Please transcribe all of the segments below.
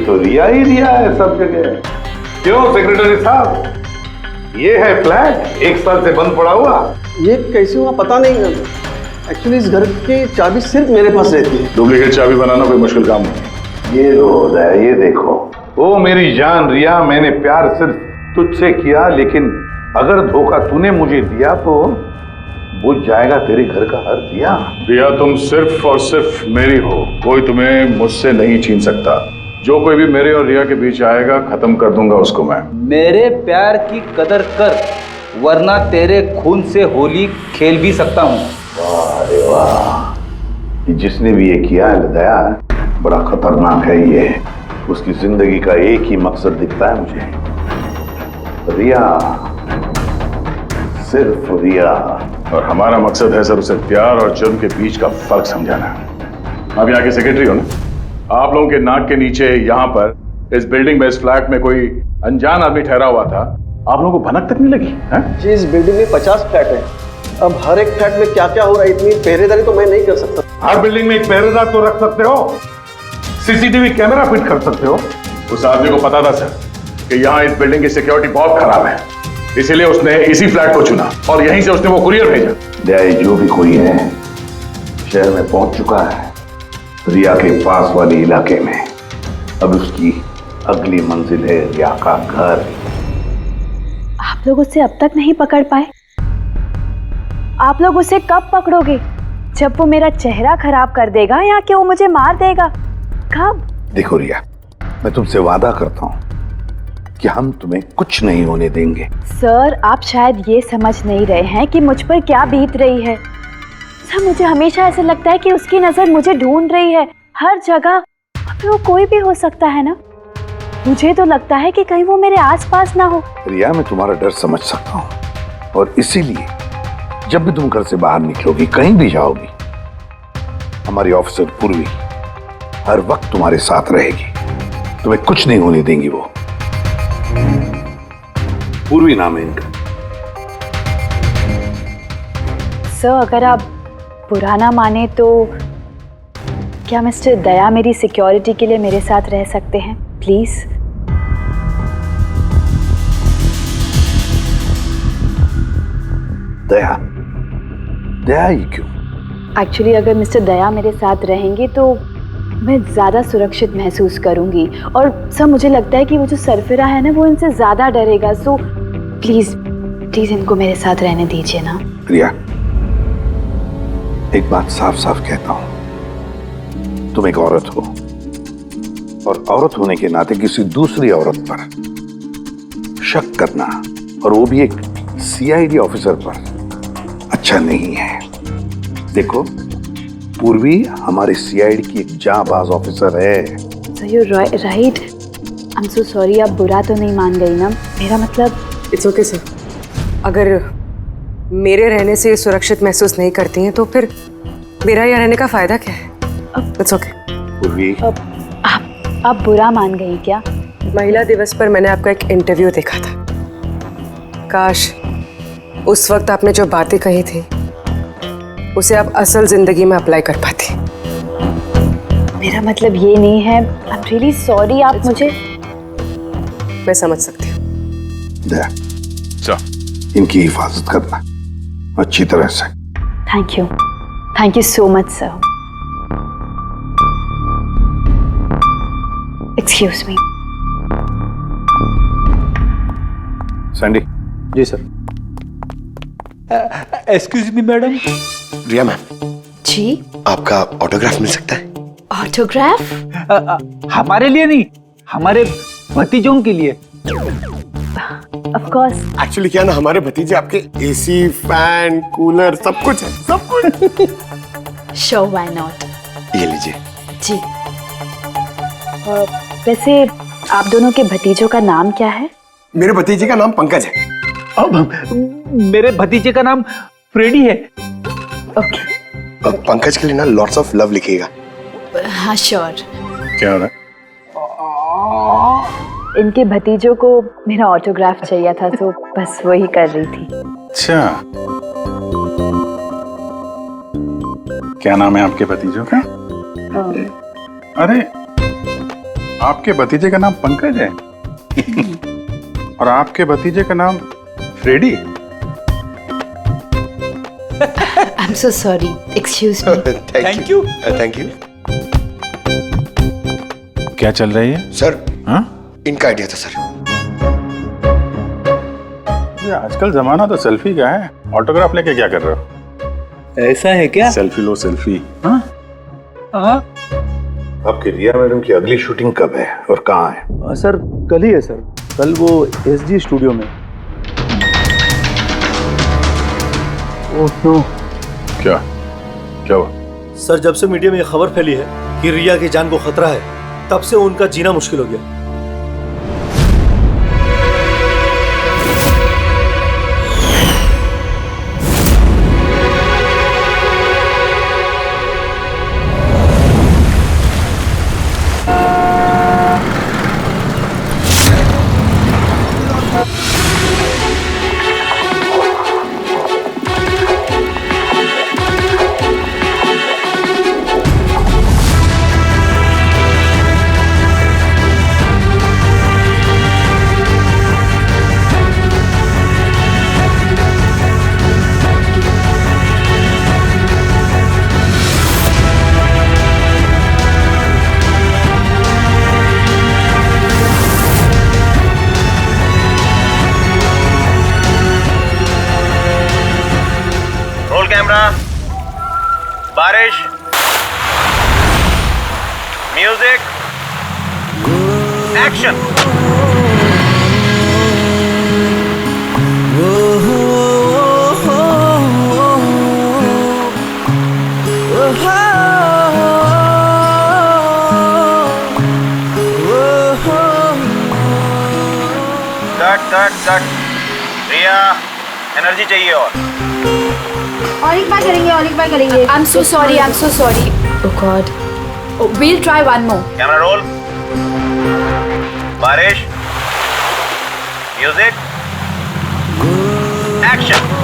तो रिया ही रिया है सब जगह। क्यों सेक्रेटरी साहब, ये है फ्लैट 1 साल से बंद पड़ा हुआ। ये कैसे हुआ पता नहीं। एक्चुअली इस घर की चाबी सिर्फ मेरे पास रहती है। डुप्लीकेट चाबी बनाना कोई मुश्किल काम नहीं। ये लो है, ये देखो। ओ मेरी जान रिया, मैंने प्यार सिर्फ तुझसे किया, लेकिन अगर धोखा तूने मुझे दिया तो बुझ जाएगा तेरे घर का हर दिया। रिया, तुम सिर्फ और सिर्फ मेरी हो, कोई तुम्हें मुझसे नहीं छीन सकता। जो कोई भी मेरे और रिया के बीच आएगा, खत्म कर दूंगा उसको मैं। मेरे प्यार की कदर कर, वरना तेरे खून से होली खेल भी सकता हूँ। वाह रे वाह, जिसने भी ये किया है दया, बड़ा खतरनाक है ये। उसकी जिंदगी का एक ही मकसद दिखता है मुझे, रिया, सिर्फ रिया। और हमारा मकसद है सर उसे प्यार और जुर्म के बीच का फर्क समझाना। आप यहाँ के सेक्रेटरी हो ना? आप लोगों के नाक के नीचे यहाँ पर इस बिल्डिंग में, इस फ्लैट में कोई अनजान आदमी ठहरा हुआ था, आप लोगों को भनक तक नहीं लगी है? जी, इस बिल्डिंग में 50 फ्लैट है। अब हर एक फ्लैट में क्या क्या हो रहा है, इतनी पहरेदारी तो मैं नहीं कर सकता। हर बिल्डिंग में एक पहरेदार तो रख सकते हो, सीसीटीवी कैमरा फिट कर सकते हो। उस आदमी को पता था सर कि यहाँ इस बिल्डिंग की सिक्योरिटी बहुत खराब है, इसीलिए उसने इसी फ्लैट को चुना और यहीं से उसने वो कुरियर भेजा। दया, जो भी कोई है शहर में पहुंच चुका है, रिया के पास वाले इलाके में। अब उसकी अगली मंजिल है रिया का घर। आप लोग उसे अब तक नहीं पकड़ पाए? आप लोग उसे कब पकड़ोगे? जब वो मेरा चेहरा खराब कर देगा या कि वो मुझे मार देगा? कब? देखो रिया, मैं तुमसे वादा करता हूं कि हम तुम्हें कुछ नहीं होने देंगे। सर, आप शायद ये समझ नहीं रहे हैं कि मुझ पर क्या बीत रही है। सर, मुझे हमेशा ऐसा लगता है कि उसकी नजर मुझे ढूंढ रही है हर जगह। फिर वो कोई भी हो सकता है ना? मुझे तो लगता है कि कहीं वो मेरे आसपास ना हो। रिया, मैं तुम्हारा डर समझ सकता हूं और इसीलिए जब भी तुम घर से बाहर निकलोगी, कहीं भी जाओगी, हमारी ऑफिसर पूर्वी हर वक्त तुम्हारे साथ रहेगी। तुम्हें कुछ नहीं होने देंगी वो। पूर्वी नाम है इनका। सर, अगर आप बुरा ना माने तो क्या मिस्टर दया मेरी सिक्योरिटी के लिए मेरे साथ रह सकते हैं प्लीज? दया? दया ही क्यों? एक्चुअली अगर मिस्टर दया मेरे साथ रहेंगे तो मैं ज़्यादा सुरक्षित महसूस करूंगी। और सर, मुझे लगता है कि वो जो सरफिरा है ना, वो इनसे ज़्यादा डरेगा। सो प्लीज़ प्लीज़ इनको मेरे साथ रहने दीजिए ना। रिया, एक बात साफ साफ कहता हूं, तुम एक औरत हो और औरत होने के नाते किसी दूसरी औरत पर शक करना, और वो भी एक सीआईडी ऑफिसर पर, अच्छा नहीं है। देखो, पूर्वी हमारे सीआईडी की एक जांबाज ऑफिसर है। Sir, you right. I am so sorry, आप बुरा तो नहीं मान गई ना? मेरा मतलब। It's okay sir. अगर मेरे रहने से सुरक्षित महसूस नहीं करती हैं तो फिर मेरा यहाँ रहने का फायदा क्या है? It's okay. पूर्वी, आप बुरा मान गई क्या? महिला दिवस पर मैंने आपका एक इंटरव्यू देखा था। काश उस वक्त आपने जो बातें कही थी उसे आप असल जिंदगी में अप्लाई कर पाती। मेरा मतलब ये नहीं है। I am really sorry. आप मुझे। मैं समझ सकती हूँ। दया, इनकी हिफाजत करना अच्छी तरह से। Thank you so much sir. Excuse me. Sandy. जी sir. Excuse me madam. Riya ma'am, जी? आपका ऑटोग्राफ मिल सकता है? ऑटोग्राफ? हमारे लिए नहीं, हमारे भतीजों के लिए। Of course. एक्चुअली क्या ना, हमारे भतीजे आपके एसी, फैन, कूलर सब कुछ है, सब कुछ। Sure, why not. ये लीजिए। जी। वैसे आप दोनों के भतीजों का नाम क्या है? मेरे भतीजे का नाम पंकज है। अब मेरे भतीजे का नाम फ्रेडी है। ओके। पंकज के लिए ना लॉट्स ऑफ लव लिखिएगा। हाँ श्योर। क्या हो रहा है? इनके भतीजों को मेरा ऑटोग्राफ चाहिए था तो बस वही कर रही थी। अच्छा, क्या नाम है आपके भतीजों का? अरे आपके भतीजे का नाम पंकज है और आपके भतीजे का नाम Freddie. I'm so sorry. Excuse me. Thank you thank you क्या चल रही है सर। हाँ? इनका आइडिया था सर। ये आजकल जमाना तो सेल्फी का है, ऑटोग्राफ लेके क्या कर रहे हो? ऐसा है क्या? सेल्फी लो सेल्फी। हाँ हाँ आपकी रिया मैडम की अगली शूटिंग कब है और कहाँ है? सर कल ही है सर, कल वो SG स्टूडियो में। Oh no. क्या क्या हुआ? सर जब से मीडिया में ये खबर फैली है कि रिया की जान को खतरा है, तब से उनका जीना मुश्किल हो गया। बारिश, म्यूजिक, एक्शन। कट। रिया, एनर्जी चाहिए और एक बार करेंगे। I'm so sorry. Oh God. Oh, we'll try one more. Camera roll. बारिश, म्यूजिक, एक्शन।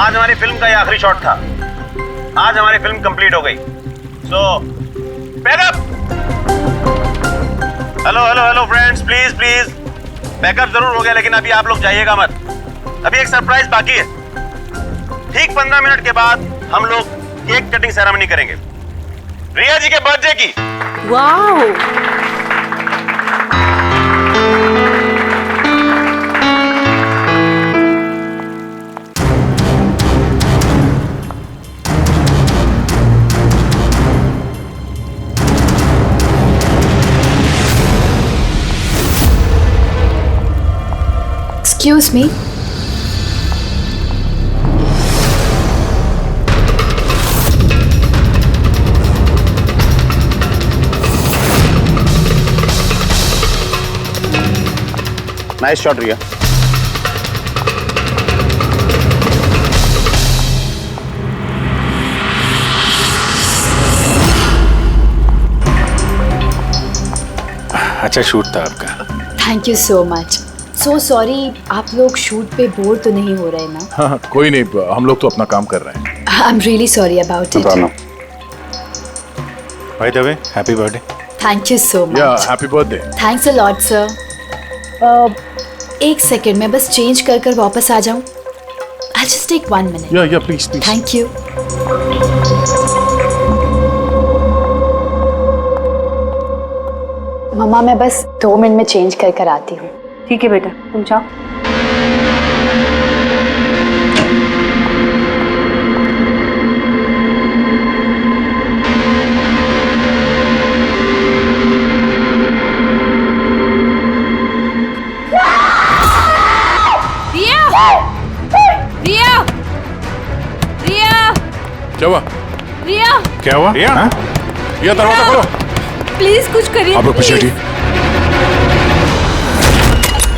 आज हमारी फिल्म का ये आखिरी शॉट था। आज हमारी फिल्म कंप्लीट हो गई। So backup. Hello friends, please backup जरूर हो गया, लेकिन अभी आप लोग जाइएगा मत। अभी एक सरप्राइज बाकी है। ठीक 15 मिनट के बाद हम लोग केक कटिंग सेरेमनी करेंगे रिया जी के बर्थडे की। Wow. Excuse me. Nice shot Riya. अच्छा शूट था आपका। Thank you so much. So sorry, आप लोग शूट पे बोर तो नहीं हो रहे ना? हाँ कोई नहीं, हम लोग तो अपना काम कर रहे हैं। I'm really sorry about it. By the way, happy birthday. Thank you so much. या happy birthday. Thanks a lot, sir. एक सेकेंड, मैं बस चेंज कर वापस आ जाऊं। I'll just take 1 minute. या प्लीज। Thank you. मम्मा मैं बस 2 मिनट में चेंज कर आती हूँ। ठीक है बेटा, तुम जाओ। रिया, रिया, क्या हुआ? रिया, क्या हुआ? रिया, रिया दरवाजा खोलो। प्लीज कुछ करिए। आप लोग पीछे हटिए।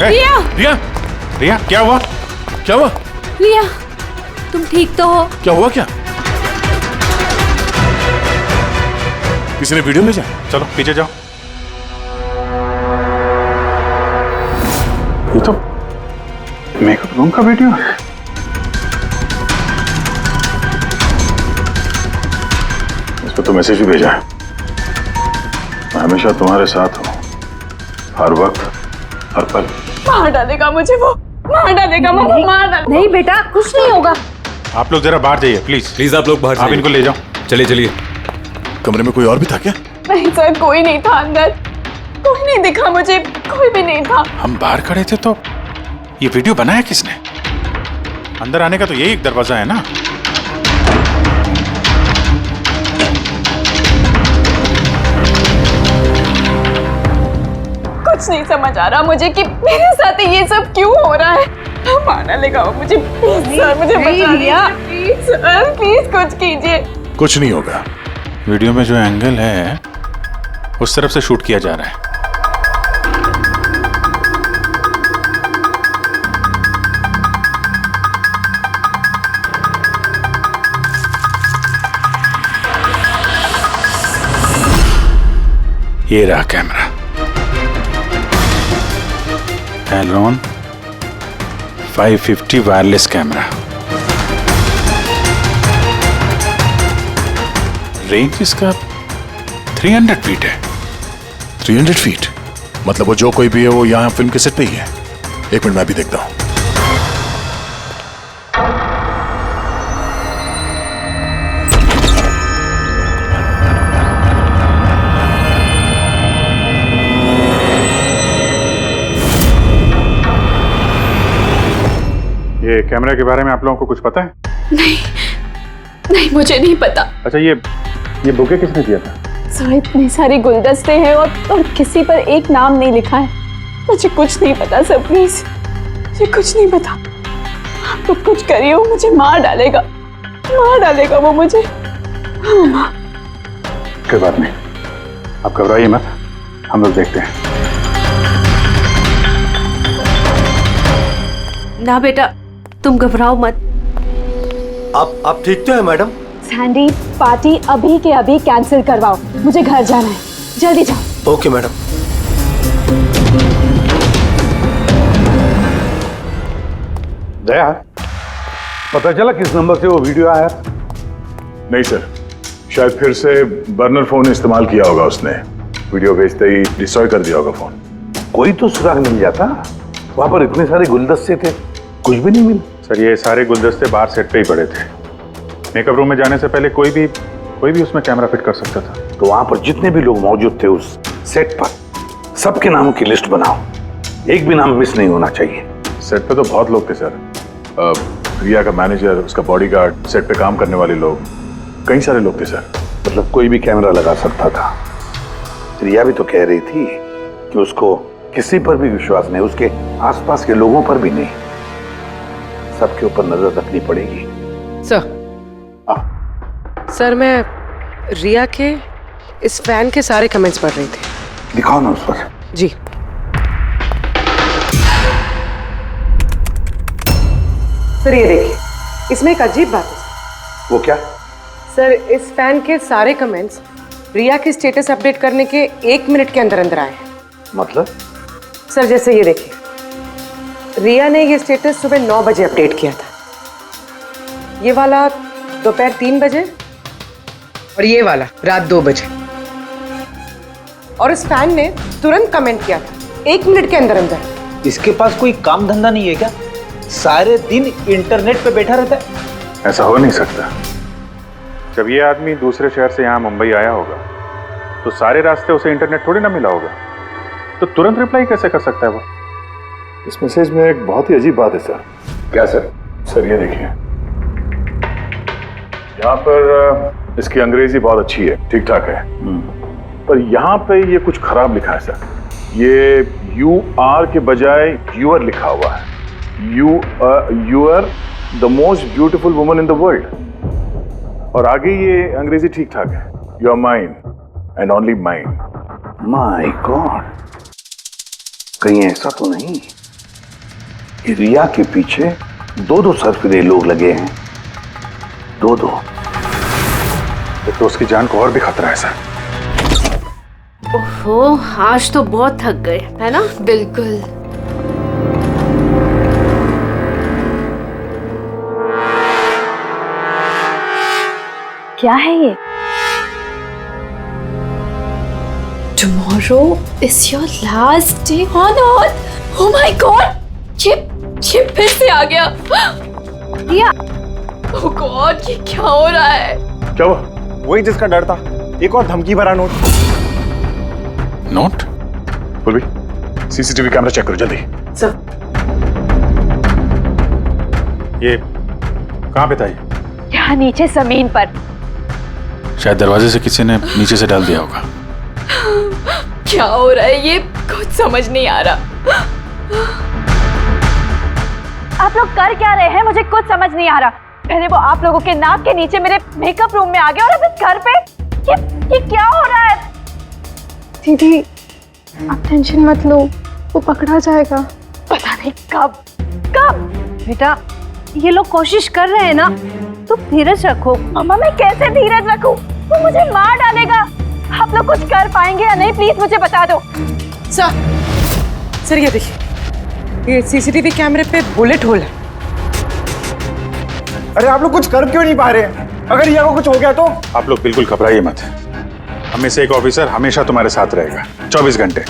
रिया, रिया, रिया, क्या हुआ? क्या हुआ? रिया, तुम ठीक तो हो? क्या हुआ क्या? किसी ने वीडियो भेजा? चलो पीछे जाओ। ये तो मेकअप रूम का वीडियो है। इस पर तो मैसेज भी भेजा है, मैं हमेशा तुम्हारे साथ हूँ, हर वक्त, हर पल। मार डालेगा मुझे वो, मार डालेगा, मार डालेगा। नहीं बेटा, कुछ नहीं होगा। आप लोग जरा बाहर जाइए प्लीज। प्लीज आप लोग बाहर आप इनको ले जाओ। चलिए चलिए। कमरे में कोई और भी था क्या? नहीं सर, कोई नहीं था अंदर, कोई नहीं दिखा मुझे, कोई भी नहीं था। हम बाहर खड़े थे तो ये वीडियो बनाया किसने? अंदर आने का तो यही एक दरवाजा है ना। कुछ नहीं समझ आ रहा मुझे कि मेरे साथ ये सब क्यों हो रहा है। मार डालेगा वो मुझे। प्लीज सर, मुझे बचा लिया। प्लीज सर, प्लीज कुछ कीजिए। कुछ नहीं होगा। वीडियो में जो एंगल है उस तरफ से शूट किया जा रहा है। ये रहा कैमरा, एलोन 550 वायरलेस कैमरा। रेंज इसका 300 फीट है। 300 फीट? मतलब वो जो कोई भी है वो यहाँ फिल्म के सेट पे ही है। एक मिनट मैं भी देखता हूँ। ये कैमरा के बारे में आप लोगों को कुछ पता है? नहीं, नहीं मुझे नहीं पता। अच्छा, ये बुके किसने दिया था? सर, इतने सारे गुलदस्ते हैं और किसी पर एक नाम नहीं लिखा है। मुझे कुछ नहीं पता सर, प्लीज मुझे कुछ नहीं पता। आप तो कुछ करिए, वो मुझे मार डालेगा वो मुझे। कोई बात नहीं, आप घबराइए मत, हम लोग देखते हैं। ना बेटा, तुम घबराओ मत। आप ठीक तो है मैडम? सैंडी, पार्टी अभी के अभी कैंसिल करवाओ, मुझे घर जाना है, जल्दी जाओ। Okay madam. दया, पता चला किस नंबर से वो वीडियो आया? नहीं सर, शायद फिर से बर्नर फोन इस्तेमाल किया होगा उसने। वीडियो भेजते ही डिस्ट्रॉय कर दिया होगा फोन। कोई तो सुराग मिल जाता। वहां पर इतने सारे गुलदस्ते थे, कुछ भी नहीं मिला। सर, ये सारे गुलदस्ते बाहर सेट पे ही पड़े थे। मेकअप रूम में जाने से पहले कोई भी उसमें कैमरा फिट कर सकता था। तो वहां पर जितने भी लोग मौजूद थे उस सेट पर, सबके नामों की लिस्ट बनाओ, एक भी नाम मिस नहीं होना चाहिए। सेट पे तो बहुत लोग थे सर। रिया का मैनेजर, उसका बॉडीगार्ड, सेट पे काम करने वाले लोग, कई सारे लोग थे सर। मतलब कोई भी कैमरा लगा सकता था। रिया भी तो कह रही थी कि उसको किसी पर भी विश्वास नहीं, उसके आसपास के लोगों पर भी नहीं, सबके ऊपर नजर रखनी पड़ेगी। सर, मैं रिया के इस फैन के सारे कमेंट्स पढ़ रही थी। दिखाओ ना उस पर। जी। सर ये देखिए, इसमें एक अजीब बात है। वो क्या? सर, इस फैन के सारे कमेंट्स रिया की स्टेटस अपडेट करने के 1 मिनट के अंदर अंदर आए हैं। मतलब? सर जैसे ये देखिए, रिया ने ये स्टेटस सुबह 9 बजे अपडेट किया था, ये वाला दोपहर 3 बजे और ये वाला रात 2 बजे। और इस फैन ने तुरंत कमेंट किया था 1 मिनट के अंदर अंदर। इसके पास कोई काम धंधा नहीं है क्या? सारे दिन इंटरनेट पे बैठा रहता है। ऐसा हो नहीं सकता। जब ये आदमी दूसरे शहर से यहाँ मुंबई आया होगा तो सारे रास्ते उसे इंटरनेट थोड़ी ना मिला होगा, तो तुरंत रिप्लाई कैसे कर सकता है वो? इस मैसेज में एक बहुत ही अजीब बात है सर। क्या सर? सर ये देखिए, यहाँ पर इसकी अंग्रेजी बहुत अच्छी है, ठीक ठाक है, पर यहाँ पे ये कुछ खराब लिखा है सर। ये UR के बजाय यूअर लिखा हुआ है। You are the most beautiful woman in the world. और आगे ये अंग्रेजी ठीक ठाक है। You are mine and only mine. My god, कहीं ऐसा तो नहीं कि रिया के पीछे दो सरफिरे लोग लगे हैं? दो। तो उसकी जान को और भी खतरा है सर। ओहो, आज तो बहुत थक गए, है ना? बिल्कुल। क्या है ये? Tomorrow is your last day on earth. Oh my God! ये फिर से आ गया। रिया, Oh God, ये क्या हो रहा है? क्या हुआ? वही जिसका डर था, एक और धमकी भरा नोट। नोट? बोल भी, सीसीटीवी कैमरा चेक करो जल्दी। सर, ये कहाँ पे था ये? यहाँ नीचे जमीन पर। शायद दरवाजे से किसी ने नीचे से डाल दिया होगा। क्या हो रहा है? ये कुछ समझ नहीं आ रहा। आप लोग कर क्या रहे हैं? मुझे कुछ समझ नहीं आ रहा। पहले वो आप लोगों के नाक के नीचे मेरे मेकअप रूम में आ गया और अब इस घर पे ये क्या हो रहा है? दीदी, आप टेंशन मत लो, वो पकड़ा जाएगा। पता नहीं कब। बेटा, ये लोग कोशिश कर रहे हैं ना, तो धीरज रखो। मम्मा, मैं कैसे धीरज रखूं? वो मुझे मार डालेगा। आप लोग कुछ कर पाएंगे या नहीं? प्लीज मुझे बता दो। सर ये देखिए, ये सीसीटीवी कैमरे पे बुलेट होल है। अरे आप लोग कुछ कर क्यों नहीं पा रहे? अगर रिया को कुछ हो गया तो? आप लोग बिल्कुल घबराइए मत। हमें से एक ऑफिसर हमेशा तुम्हारे साथ रहेगा 24 घंटे।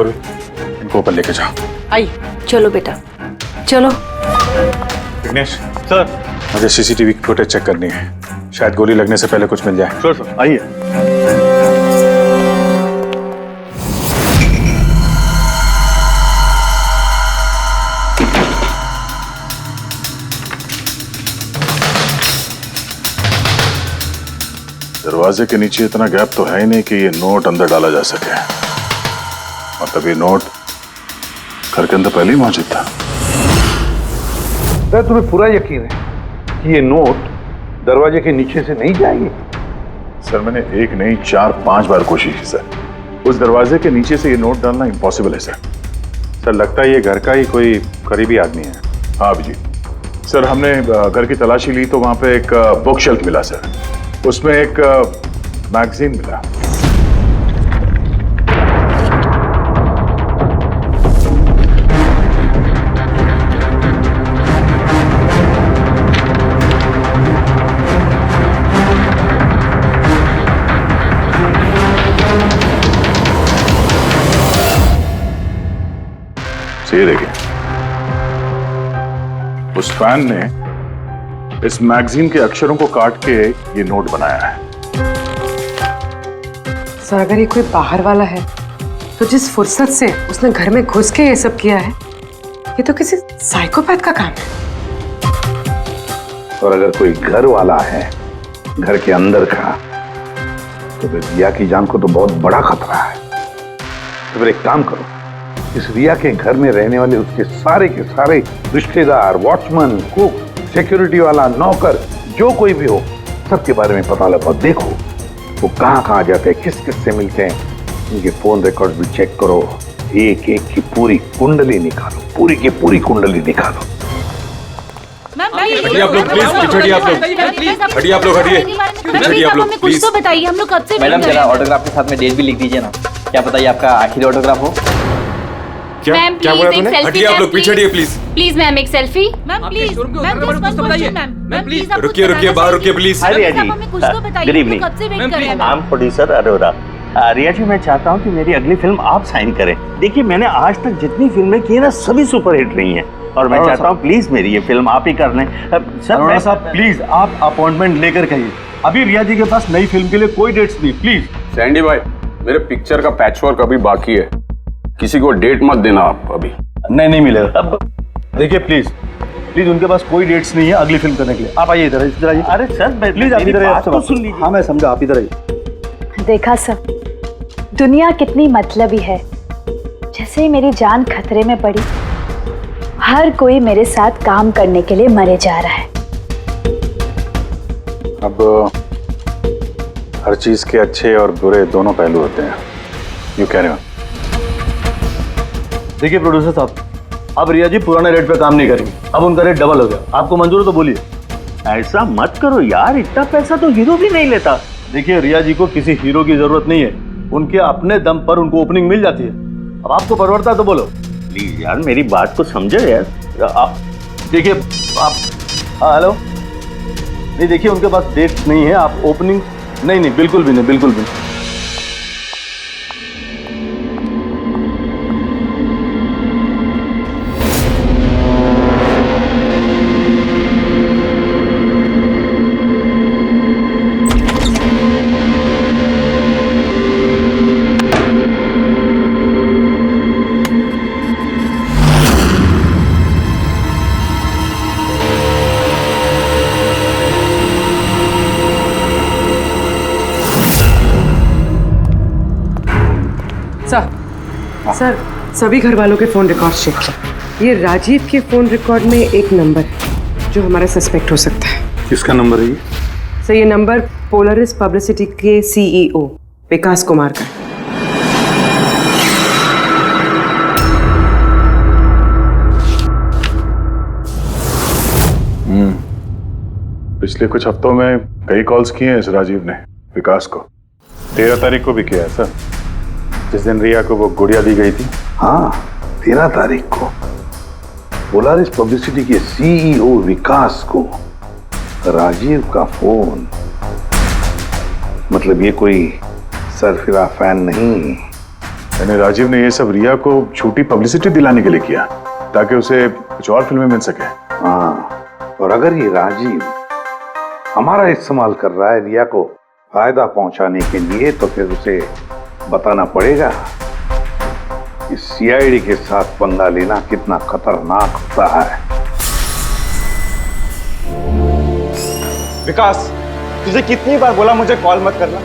इनको ऊपर लेके जाओ। आई। चलो बेटा, चलो। विघ्नेश सर, मुझे सीसीटीवी फुटेज चेक करनी है। शायद गोली लगने से पहले कुछ मिल जाए। सर आइए। दरवाजे के नीचे इतना गैप तो है ही नहीं कि ये नोट अंदर डाला जा सके। मतलब ये नोट घर के अंदर पहले ही मौजूद था। क्या तुम्हें पूरा यकीन है कि ये नोट दरवाजे के नीचे से नहीं जाएगी? सर मैंने एक नहीं 4-5 बार कोशिश की सर। उस दरवाजे के नीचे से ये नोट डालना इम्पॉसिबल है सर। सर लगता है ये घर का ही कोई करीबी आदमी है। हाँ अभिजीत सर, हमने घर की तलाशी ली तो वहां पे एक बुक शेल्फ मिला सर। उसमें एक मैगजीन मिला। ये देखिए, उस फैन ने इस मैगजीन के अक्षरों को काट के ये नोट बनाया है। सर अगर ये कोई बाहर वाला है तो जिस फुर्सत से उसने घर में घुस के ये सब किया है, ये तो किसी साइकोपैथ का काम है। और अगर कोई घर वाला है, घर के अंदर का, तो फिर रिया की जान को तो बहुत बड़ा खतरा है। तो फिर एक काम करो, इस रिया के घर में रहने वाले उसके सारे के सारे रिश्तेदार, वॉचमैन, कुक, सिक्योरिटी वाला, नौकर, जो कोई भी हो, सबके बारे में पता लगाओ। देखो वो कहाँ जाते हैं, किस किस से मिलते हैं, उनके फोन रिकॉर्ड भी चेक करो। एक एक की पूरी कुंडली निकालो, पूरी की पूरी कुंडली निकालो। हटिए आप लोग प्लीज, हटिए आप लोग, हटिए आप लोग, हटिए आप लोग प्लीज। तो बताइए, हम लोग कब से मैडम जरा ऑटोग्राफ के साथ में डेट भी लिख दीजिए ना। क्या पता ये आपका आखिरी ऑटोग्राफ हो। क्या बोला तूने? हटिए आप लोग, पीछे हटिए प्लीज। प्लीज मैम, एक सेल्फी। मैम प्लीज, रुकिए रुकिए, बाहर रुकिए please. Hi Riya ji, good evening. I am producer Arora. Riya ji, मैं चाहता हूँ कि मेरी अगली फिल्म आप साइन करें। देखिए मैंने आज तक जितनी फिल्में की ना, सभी सुपरहिट रही हैं और मैं चाहता हूँ प्लीज मेरी ये फिल्म आप ही कर लें। सर अरोरा साहब प्लीज आप अपॉइंटमेंट लेकर कहिए। अभी रिया जी के पास नई फिल्म के लिए कोई डेट्स नहीं। प्लीज सैंडी भाई, मेरे पिक्चर का पैचवर्क अभी बाकी है, किसी को डेट मत देना आप अभी। नहीं मिलेगा। देखिए प्लीज उनके पास कोई डेट्स नहीं है अगली फिल्म करने के लिए। आप आइए इधर आइए। अरे सर प्लीज आप इधर आइए, सुन लीजिए। हाँ मैं समझा, आप इधर आइए। देखा सब, दुनिया कितनी मतलबी है। जैसे ही मेरी जान खतरे में पड़ी हर कोई मेरे साथ काम करने के लिए मरे जा रहा है। अब हर चीज के अच्छे और बुरे दोनों पहलू होते हैं। यू कह रहे हो? देखिए प्रोड्यूसर साहब, अब रिया जी पुराने रेट पे काम नहीं करेंगे, अब उनका रेट डबल हो गया। आपको मंजूर है तो बोलिए। ऐसा मत करो यार, इतना पैसा तो हीरो भी नहीं लेता। देखिए रिया जी को किसी हीरो की जरूरत नहीं है, उनके अपने दम पर उनको ओपनिंग मिल जाती है। अब आपको परवड़ता है तो बोलो। प्लीज यार मेरी बात को समझो यार। आप देखिए, आप हेलो, नहीं देखिए उनके पास डेट नहीं है। आप ओपनिंग नहीं, बिल्कुल भी नहीं, बिल्कुल भी नहीं। सर, सभी घर वालों के फोन रिकॉर्ड चेक करो। ये राजीव के फोन रिकॉर्ड में एक नंबर है जो हमारा सस्पेक्ट हो सकता है। किसका नंबर है ये? सर, ये नंबर पोलरिस पब्लिसिटी के सीईओ विकास कुमार का है। पिछले कुछ हफ्तों में कई कॉल्स किए हैं इस राजीव ने विकास को। 13 तारीख को भी किया है सर, जिस दिन रिया को वो गुड़िया दी गई थी। हाँ, 13 तारीख को पोलारिस पब्लिसिटी के सीईओ विकास को राजीव का फोन। मतलब ये कोई सरफिरा फैन नहीं। यानी राजीव ने ये सब रिया को झूठी पब्लिसिटी दिलाने के लिए किया ताकि उसे कुछ और फिल्में मिल सके। हाँ, और अगर ये राजीव हमारा इस्तेमाल कर रहा है रिया को फायदा पहुंचाने के लिए, तो फिर उसे बताना पड़ेगा कि सीआईडी के साथ पंगा लेना कितना खतरनाक होता है। विकास, तुझे कितनी बार बोला मुझे कॉल मत करना?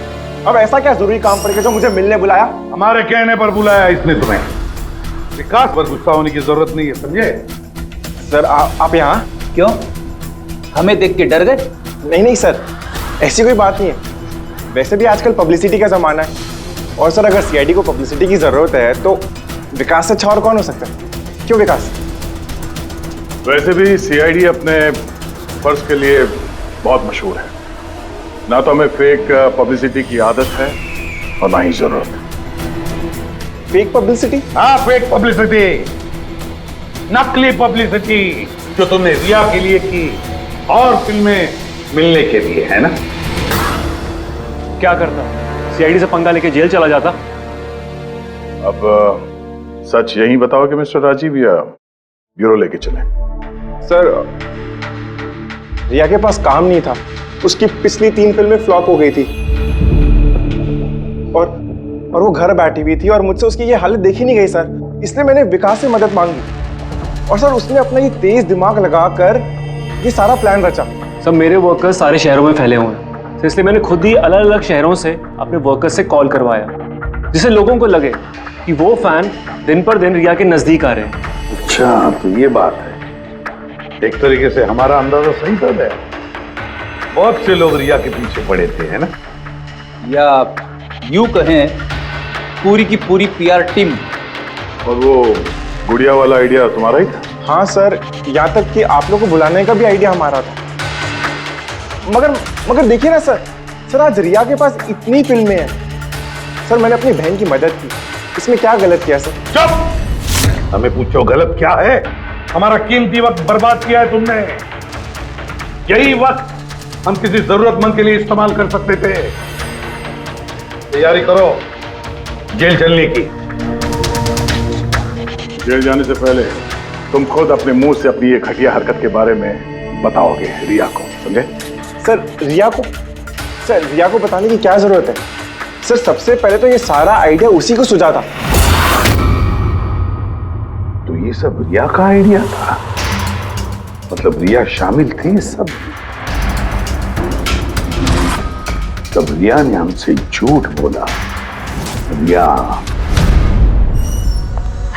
अब ऐसा क्या जरूरी काम पड़ गया जो मुझे मिलने बुलाया? हमारे कहने पर बुलाया इसने तुम्हें। विकास पर गुस्सा होने की जरूरत नहीं है, समझे? सर, आप यहाँ क्यों? हमें देख के डर गए? नहीं सर, ऐसी कोई बात नहीं है। वैसे भी आजकल पब्लिसिटी का जमाना है, और सर अगर सीआईडी को पब्लिसिटी की जरूरत है तो विकास से अच्छा और कौन हो सकता है? क्यों विकास? वैसे भी सीआईडी अपने फर्ज के लिए बहुत मशहूर है। ना तो हमें फेक पब्लिसिटी की आदत है और ना ही जरूरत। Fake publicity? हाँ, फेक पब्लिसिटी, नकली पब्लिसिटी जो तुमने रिया के लिए की और फिल्में मिलने के लिए, है ना? क्या करता? सीआईडी से पंगा लेके जेल चला जाता। अब सच यही बताओ कि मिस्टर राजीव या ब्यूरो लेके चले? सर, रिया के पास काम नहीं था। उसकी पिछली 3 फिल्में फ्लॉप हो गई थी और वो घर बैठी हुई थी और मुझसे उसकी ये हालत देखी नहीं गई सर। इसलिए मैंने विकास से मदद मांगी और सर उसने अपना ये तेज दिमाग लगाकर ये सारा प्लान रचा। सब मेरे वर्कर्स सारे शहरों में फैले हुए हैं, तो इसलिए मैंने खुद ही अलग अलग शहरों से अपने वर्कर्स से कॉल करवाया, जिससे लोगों को लगे कि वो फैन दिन पर दिन रिया के नजदीक आ रहे हैं। अच्छा, तो ये बात है। एक तरीके से हमारा अंदाजा सही था। बहुत से लोग रिया के पीछे पड़े थे, है ना? या यूं कहें पूरी की पूरी पीआर टीम। और वो गुड़िया वाला आइडिया तुम्हारा ही था? हाँ सर, यहाँ तक कि आप लोगों को बुलाने का भी आइडिया हमारा था। मगर देखिए ना सर, आज रिया के पास इतनी फिल्में हैं। सर, मैंने अपनी बहन की मदद की, इसमें क्या गलत किया सर? चुप! हमें पूछो गलत क्या है? हमारा कीमती वक्त बर्बाद किया है तुमने। यही वक्त हम किसी जरूरतमंद के लिए इस्तेमाल कर सकते थे। तैयारी करो जेल चलने की। जेल जाने से पहले तुम खुद अपने मुंह से अपनी ये घटिया हरकत के बारे में बताओगे रिया को, समझे? सर, रिया को बताने की क्या जरूरत है? सर, सबसे पहले तो ये सारा आइडिया उसी को सुझा था। तो ये सब रिया का आइडिया था? मतलब रिया शामिल थी इस सब? तब रिया ने हमसे झूठ बोला। रिया।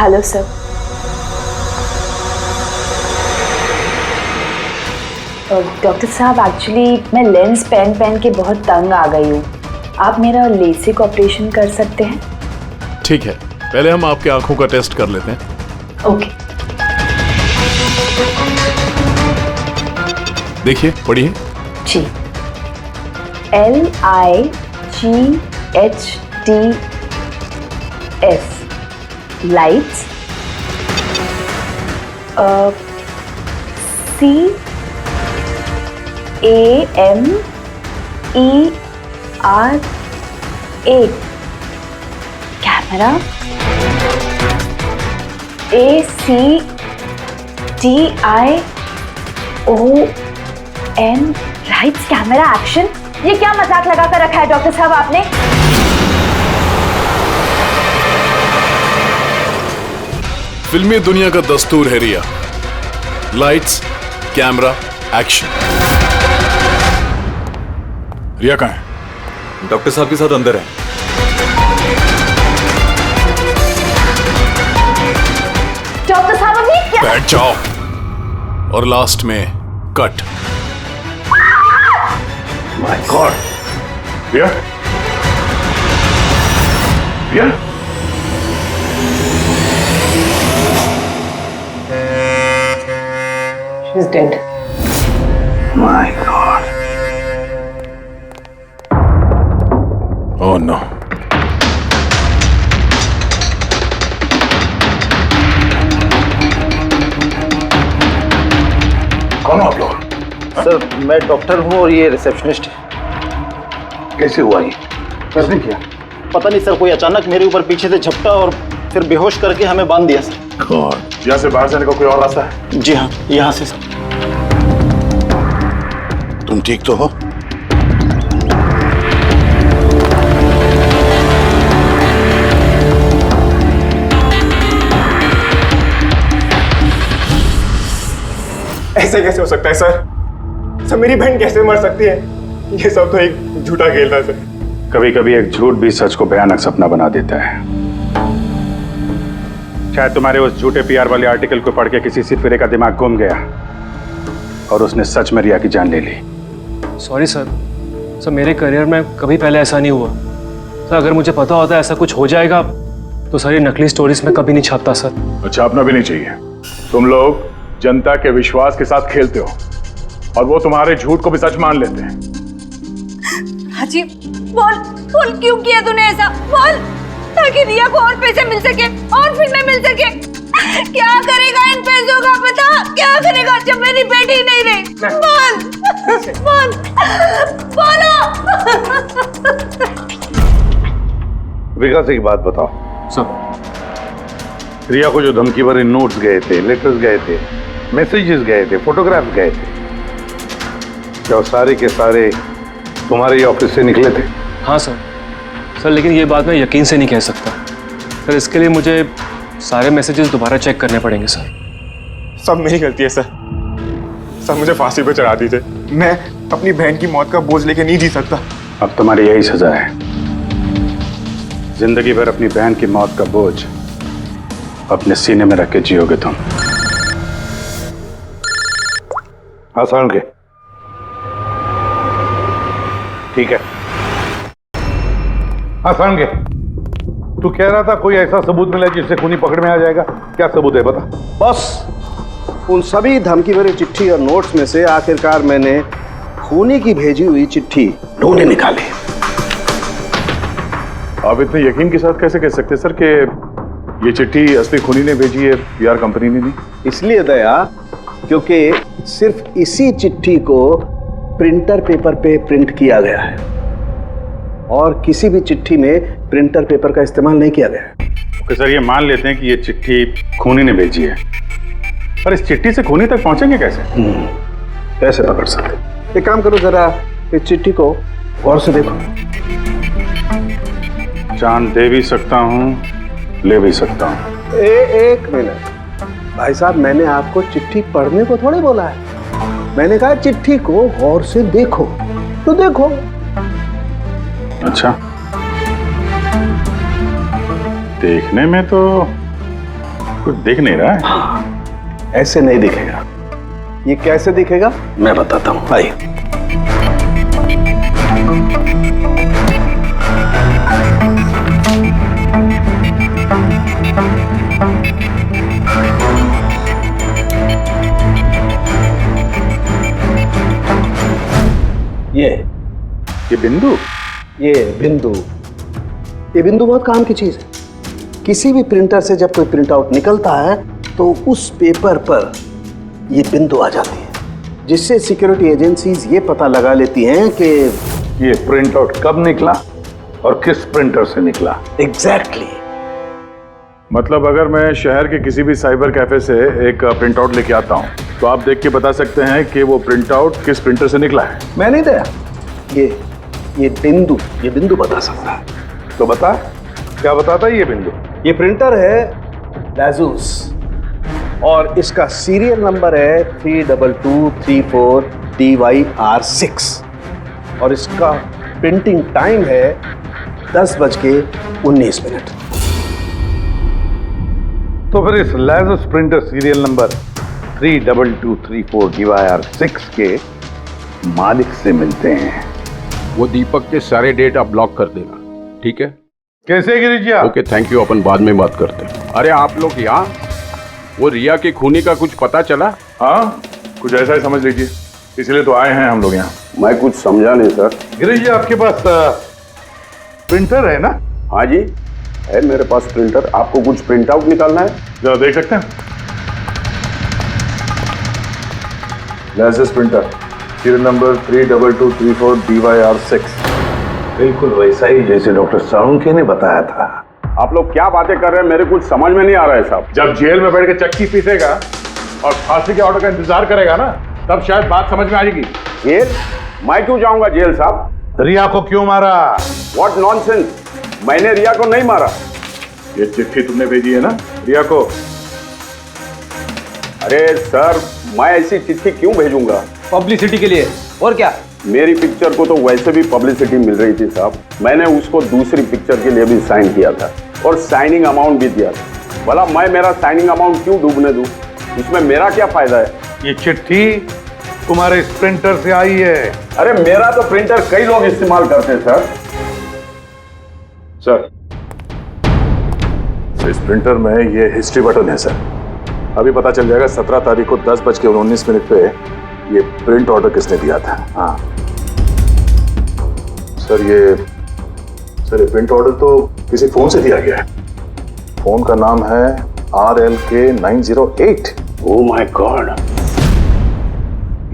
Hello sir. डॉक्टर साहब, एक्चुअली मैं लेंस पहन के बहुत तंग आ गई हूँ। आप मेरा लेसिक ऑपरेशन कर सकते हैं? ठीक है, पहले हम आपके आंखों का टेस्ट कर लेते हैं। ओके। देखिए, पढ़िए। जी। LIGHTS lights. CAMERA camera. ACTION lights camera action. ये क्या मजाक लगा कर रखा है डॉक्टर साहब आपने? फिल्मी दुनिया का दस्तूर है रिया, लाइट्स कैमरा एक्शन। रिया कहाँ है? डॉक्टर साहब के साथ अंदर है। डॉक्टर साहब अभी क्या? बैठ जाओ और लास्ट में cut. My god. Riya, Riya, She's dead. My god. Oh no. कौन हो आप लोग? सर, मैं डॉक्टर हूँ और ये रिसेप्शनिस्ट है। कैसे हुआ ये? किसने किया? पता नहीं सर, कोई अचानक मेरे ऊपर पीछे से झपटा और फिर बेहोश करके हमें बांध दिया सर। गॉड। यहाँ से बाहर जाने का कोई और रास्ता है? जी हाँ, यहाँ से सर। तुम ठीक तो हो? ऐसे कैसे हो सकता है सर? सर मेरी बहन कैसे मर सकती है? ये सब तो एक झूठा खेल था सर। कभी कभी एक झूठ भी सच को भयानक सपना बना देता है। शायद तुम्हारे उस झूठे पीआर वाले आर्टिकल को पढ़ के किसी सिरफिरे का दिमाग घूम गया और उसने सच में रिया की जान ले ली। Sorry sir. सर मेरे करियर में कभी पहले ऐसा नहीं हुआ सर। अगर मुझे पता होता ऐसा कुछ हो जाएगा तो सारी नकली स्टोरीज में कभी नहीं छापता सर। छापना भी नहीं चाहिए। तुम लोग जनता के विश्वास के साथ खेलते हो और वो तुम्हारे झूठ को भी सच मान लेते हैं। हाजी, बोल बोल, क्यों किया तूने ऐसा? बोल, ताकि रिया को और पैसे मिल सके और फिल्में मिल सके। क्या करेगा इन पैसों का? पता क्या करेगा जब मेरी बेटी नहीं रही? बोल बोल बोलो। विकास, एक बात बताओ। सर, रिया को जो धमकी भरे नोट्स गए थे, लेटर्स गए थे, मैसेजेस गए थे, फोटोग्राफ्स गए थे, क्या वो सारे के सारे तुम्हारे ही ऑफिस से निकले थे? हाँ सर। सर लेकिन ये बात मैं यकीन से नहीं कह सकता सर। इसके लिए मुझे सारे मैसेजेस दोबारा चेक करने पड़ेंगे सर। सब मेरी गलती है सर। सर मुझे फांसी पे चढ़ा दीजिए। मैं अपनी बहन की मौत का बोझ लेके नहीं जी सकता। अब तुम्हारी यही सजा है। जिंदगी भर अपनी बहन की मौत का बोझ अपने सीने में रख के जियोगे तुम। आसान के। ठीक है, आसान के। तू कह रहा था कोई ऐसा सबूत मिला जिससे खूनी पकड़ में आ जाएगा। क्या सबूत है बता? बस उन सभी धमकी भरी चिट्ठी और नोट्स में से आखिरकार मैंने खूनी की भेजी हुई चिट्ठी ढूंढे निकाली। आप इतने यकीन के साथ कैसे कह सकते सर कि ये चिट्ठी असली खूनी ने भेजी है, पीआर कंपनी ने नहीं? इसलिए दया, क्योंकि सिर्फ इसी चिट्ठी को प्रिंटर पेपर पे प्रिंट किया गया है और किसी भी चिट्ठी में प्रिंटर पेपर का इस्तेमाल नहीं किया गया है। ओके सर, ये मान लेते हैं कि ये चिट्ठी खूनी ने भेजी है, पर इस चिट्ठी से खूनी तक पहुंचेंगे कैसे? कैसे पकड़ सकते? एक काम करो, जरा इस चिट्ठी को गौर से देखो। जान दे भी सकता हूँ, ले भी सकता हूँ। एक मिनट भाई साहब, मैंने आपको चिट्ठी पढ़ने को थोड़ी बोला है। मैंने कहा चिट्ठी को गौर से देखो, तो देखो। अच्छा, देखने में तो कुछ दिख नहीं रहा है। ऐसे नहीं दिखेगा। ये कैसे दिखेगा? मैं बताता हूं, आइए। ये बिंदु, ये बिंदु, ये बिंदु बहुत काम की चीज है। किसी भी प्रिंटर से जब कोई प्रिंट आउट निकलता है तो उस पेपर पर ये बिंदु आ जाती है, जिससे सिक्योरिटी एजेंसीज ये पता लगा लेती हैं कि ये प्रिंट आउट कब निकला और किस प्रिंटर से निकला। एग्जैक्टली। मतलब अगर मैं शहर के किसी भी साइबर कैफे से एक प्रिंट आउट लेके आता हूँ तो आप देख के बता सकते हैं कि वो प्रिंट आउट किस प्रिंटर से निकला है। मैं नहीं दिया, ये बिंदु बता सकता है। तो बता, क्या बताता है ये बिंदु? ये प्रिंटर है लाजूस और इसका सीरियल नंबर है 32234 DYR6 और इसका प्रिंटिंग टाइम है 10:19। तो फिर इस लाजूस प्रिंटर सीरियल नंबर 32234 DYR6 के मालिक से मिलते हैं। वो दीपक के सारे डेटा ब्लॉक कर देना, ठीक है? कैसे गिरिजा? ओके, थैंक यू, अपन बाद में बात करते हैं। अरे आप लोग यहाँ, वो रिया के खूनी का कुछ पता चला? हाँ, कुछ ऐसा ही समझ लीजिए, इसलिए तो आए हैं हम लोग यहाँ। मैं कुछ समझा नहीं सर। गिरिजा, आपके पास प्रिंटर है ना? हाँ जी, है मेरे पास प्रिंटर। आपको कुछ प्रिंट आउट निकालना है? जरा देख सकते हैं। License printer serial number 32234 DYR6। बिल्कुल वैसा ही जैसे डॉक्टर साळुंखे ने बताया था। आप लोग क्या बातें कर रहे हैं, मेरे कुछ समझ में नहीं आ रहा है साहब। जब जेल में बैठ के चक्की पीसेगा और फांसी के ऑर्डर का इंतजार करेगा ना, तब शायद बात समझ में आ जाएगी। जेल? मैं क्यों जाऊंगा जेल साहब? रिया को क्यों मारा? व्हाट नॉनसेंस, मैंने रिया को नहीं मारा। ये चिट्ठी तुमने भेजी है ना रिया को? अरे सर, मैं ऐसी चिट्ठी क्यों भेजूंगा? पब्लिसिटी के लिए, और क्या? मेरी पिक्चर को तो वैसे भी पब्लिसिटी मिल रही थी साहब। मैंने उसको दूसरी पिक्चर के लिए भी साइन किया था और साइनिंग अमाउंट भी दिया था। भला मैं मेरा साइनिंग अमाउंट क्यों डूबने दूं? इसमें मेरा क्या फायदा है? ये चिट्ठी तुम्हारे इस प्रिंटर से आई है। अरे मेरा तो प्रिंटर कई लोग इस्तेमाल करते हैं सर। सर, इस प्रिंटर में ये हिस्ट्री बटन है सर। अभी पता चल जाएगा 17 तारीख को 10:19 पे ये प्रिंट ऑर्डर किसने दिया था। हाँ सर, ये प्रिंट ऑर्डर तो किसी फोन से दिया गया है। फोन का नाम है RLK908। ओह माय गॉड,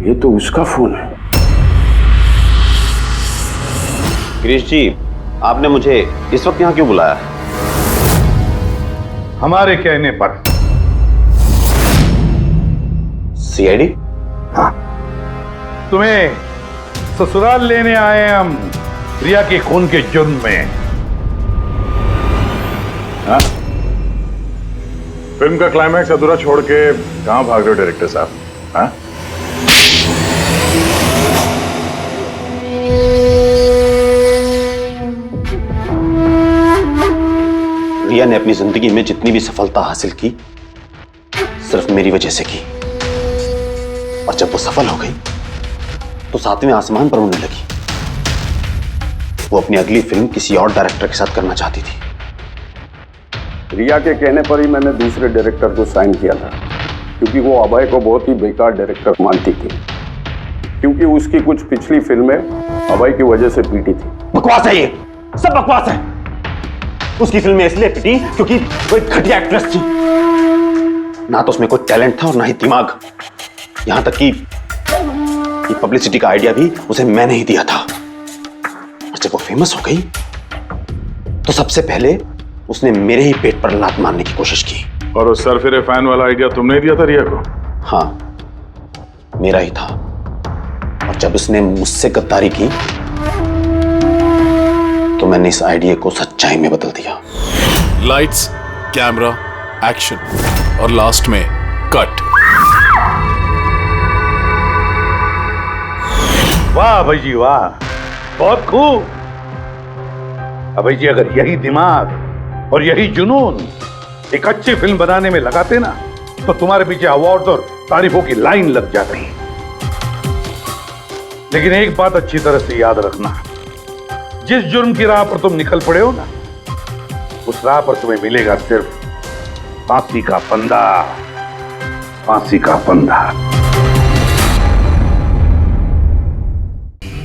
ये तो उसका फोन है। गिरीश जी, आपने मुझे इस वक्त यहाँ क्यों बुलाया? हमारे कहने पर। CID? हाँ, तुम्हें ससुराल लेने आए हैं हम, रिया के खून के जुर्म में। हाँ? फिल्म का क्लाइमैक्स अधूरा छोड़ के कहां भाग रहे हो डायरेक्टर साहब? हाँ? रिया ने अपनी जिंदगी में जितनी भी सफलता हासिल की सिर्फ मेरी वजह से की, और जब वो सफल हो गई तो 7वें आसमान पर उड़ने लगी। वो अपनी अगली फिल्म किसी और डायरेक्टर के साथ करना चाहती थी। रिया के कहने पर ही मैंने दूसरे डायरेक्टर को साइन किया था, क्योंकि वो अभय को बहुत ही बेकार डायरेक्टर मानती थी, क्योंकि उसकी कुछ पिछली फिल्में अभय की वजह से पीटी थी। बकवास है, ये सब बकवास है। उसकी फिल्में इसलिए पिटी क्योंकि वो एक घटिया एक्ट्रेस थी। ना तो उसमें कोई टैलेंट था और ना ही दिमाग। यहां तक कि ये पब्लिसिटी का आइडिया भी उसे मैंने ही दिया था। और जब वो फेमस हो गई तो सबसे पहले उसने मेरे ही पेट पर लात मारने की कोशिश की। और उस सरफिरे फैन वाला आइडिया तुमने ही दिया था रिया को? हाँ, मेरा ही था। और जब उसने मुझसे गद्दारी की तो मैंने इस आइडिया को सच्चाई में बदल दिया। लाइट्स, कैमरा, एक्शन, और लास्ट में कट। वाह भाई जी वाह, बहुत खूब। अभय जी, अगर यही दिमाग और यही जुनून एक अच्छी फिल्म बनाने में लगाते ना, तो तुम्हारे पीछे अवार्ड और तारीफों की लाइन लग जाती। लेकिन एक बात अच्छी तरह से याद रखना, जिस जुर्म की राह पर तुम निकल पड़े हो ना, उस राह पर तुम्हें मिलेगा सिर्फ फांसी का फंदा, फांसी का फंदा।